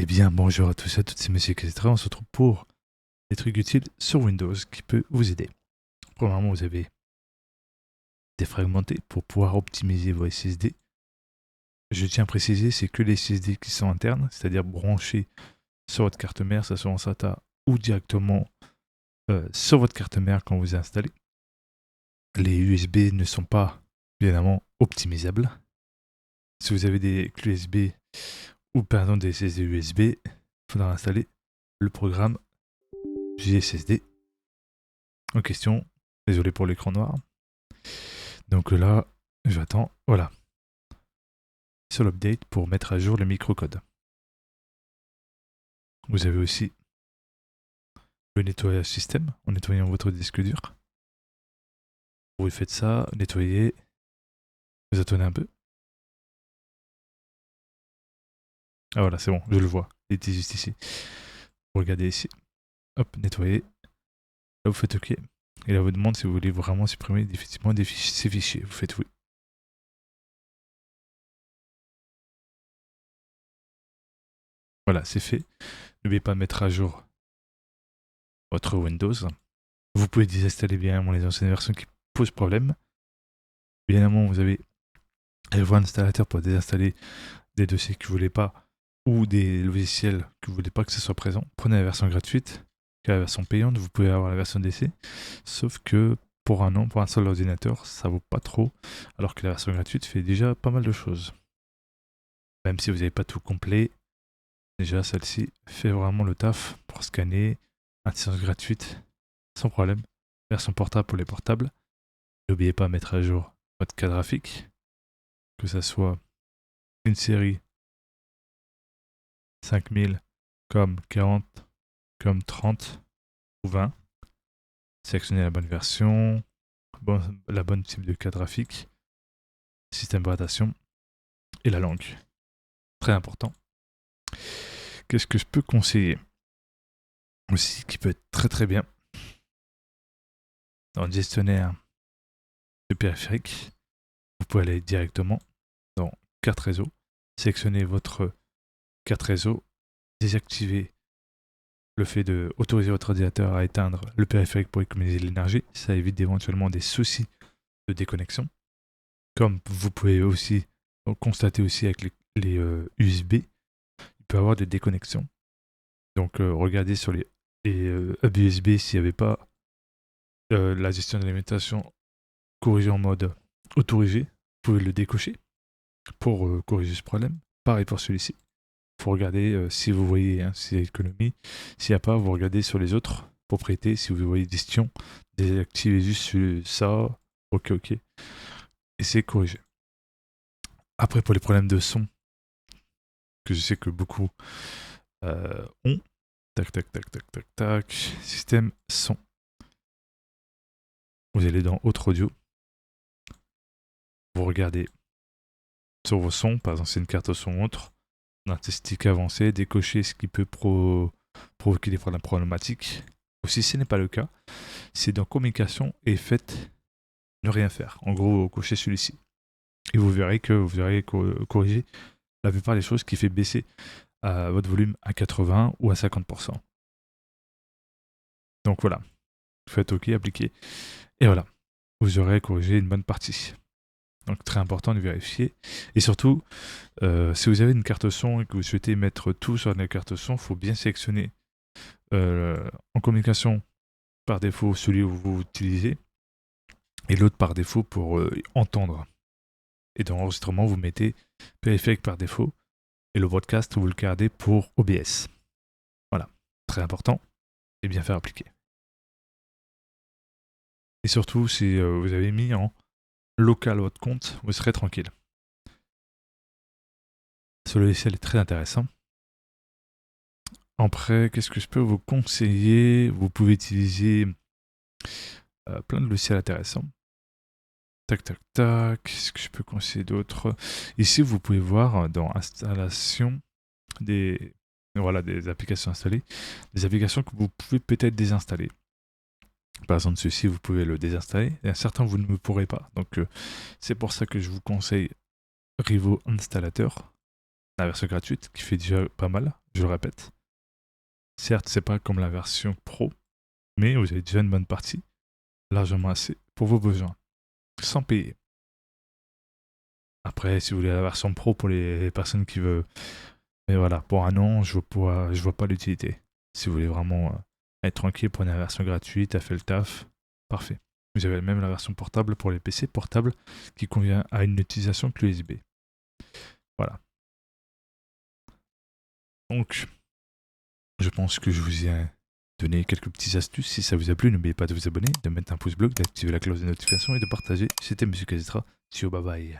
Eh bien, bonjour à tous et à toutes, c'est Monsieur etc. On se retrouve pour des trucs utiles sur Windows qui peuvent vous aider. Premièrement, vous avez défragmenté pour pouvoir optimiser vos SSD. Je tiens à préciser, c'est que les SSD qui sont internes, c'est-à-dire branchés sur votre carte mère, ça soit en SATA ou directement sur votre carte mère quand vous installez. Les USB ne sont pas, évidemment, optimisables. Si vous avez des clés USB ou pardon des SSD USB, il faudra installer le programme JSSD en question. Désolé pour l'écran noir. Donc là, j'attends, voilà, sur l'update pour mettre à jour le microcode. Vous avez aussi le nettoyage système en nettoyant votre disque dur. Vous faites ça, nettoyez, vous attendez un peu. Ah voilà, c'est bon, je le vois, il était juste ici. Vous regardez ici, hop, nettoyez. Là, vous faites OK. Et là, vous demande si vous voulez vraiment supprimer définitivement ces fichiers. Vous faites oui. Voilà, c'est fait. N'oubliez pas de mettre à jour votre Windows. Vous pouvez désinstaller bien évidemment les anciennes versions qui posent problème. Bien évidemment, vous avez le voie installateur pour désinstaller des dossiers que vous ne voulez pas ou des logiciels que vous ne voulez pas que ce soit présent. Prenez la version gratuite, car la version payante, vous pouvez avoir la version d'essai. Sauf que pour un an, pour un seul ordinateur, ça vaut pas trop, alors que la version gratuite fait déjà pas mal de choses. Même si vous n'avez pas tout complet, déjà celle-ci fait vraiment le taf pour scanner, intelligence gratuite, sans problème. Version portable pour les portables. N'oubliez pas de mettre à jour votre carte graphique, que ça soit une série 5000 comme 40, comme 30 ou 20. Sélectionnez la bonne version, la bonne type de carte graphique, système d'adaptation et la langue. Très important. Qu'est-ce que je peux conseiller aussi qui peut être très très bien dans le gestionnaire de périphérique. Vous pouvez aller directement dans carte réseau, sélectionnez votre carte réseau, désactivez le fait d'autoriser votre ordinateur à éteindre le périphérique pour économiser de l'énergie. Ça évite éventuellement des soucis de déconnexion. Comme vous pouvez aussi constater aussi avec les USB, il peut y avoir des déconnexions. Donc regardez sur les hubs USB s'il n'y avait pas la gestion de l'alimentation corrigée en mode autorisé. Vous pouvez le décocher pour corriger ce problème. Pareil pour celui-ci. Il faut regarder si vous voyez s'il y a économie. S'il n'y a pas, vous regardez sur les autres propriétés. Si vous voyez gestion, désactivez juste ça. Ok. Et c'est corrigé. Après, pour les problèmes de son, que je sais que beaucoup ont, tac, système son. Vous allez dans Autre audio. Vous regardez sur vos sons, par exemple, c'est une carte son autre. Statistique avancée, décocher ce qui peut provoquer des problèmes problématiques. Ou si ce n'est pas le cas, c'est dans communication et faites ne rien faire. En gros, cochez celui-ci. Et vous verrez que vous aurez corrigé la plupart des choses qui fait baisser votre volume à 80 ou à 50%. Donc voilà, faites OK, appliquez. Et voilà, vous aurez corrigé une bonne partie. Donc très important de vérifier. Et surtout, si vous avez une carte son et que vous souhaitez mettre tout sur la carte son, il faut bien sélectionner en communication par défaut celui où vous utilisez et l'autre par défaut pour entendre. Et dans l'enregistrement, vous mettez périphérique par défaut et le broadcast, vous le gardez pour OBS. Voilà, très important et bien faire appliquer. Et surtout, si vous avez mis en local votre compte, vous serez tranquille. Ce logiciel est très intéressant. Après, qu'est-ce que je peux vous conseiller? Vous pouvez utiliser plein de logiciels intéressants. Tac. Qu'est-ce que je peux conseiller d'autre? Ici, vous pouvez voir dans installation des applications installées, des applications que vous pouvez peut-être désinstaller. Par exemple, ceci, vous pouvez le désinstaller. Et certains, vous ne pourrez pas. Donc, c'est pour ça que je vous conseille Rivo Installateur. la version gratuite qui fait déjà pas mal, je le répète. Certes, c'est pas comme la version pro, mais vous avez déjà une bonne partie, largement assez pour vos besoins, sans payer. Après, si vous voulez la version pro pour les personnes qui veulent, mais voilà, pour un an, je vois pas l'utilité. Si vous voulez vraiment être tranquille, prenez la version gratuite, elle fait le taf, parfait. Vous avez même la version portable pour les PC portables qui convient à une utilisation clé USB. Voilà. Donc, je pense que je vous ai donné quelques petites astuces. Si ça vous a plu, n'oubliez pas de vous abonner, de mettre un pouce bleu, d'activer la cloche de notification et de partager. C'était Monsieur Kazitra. Ciao, bye bye.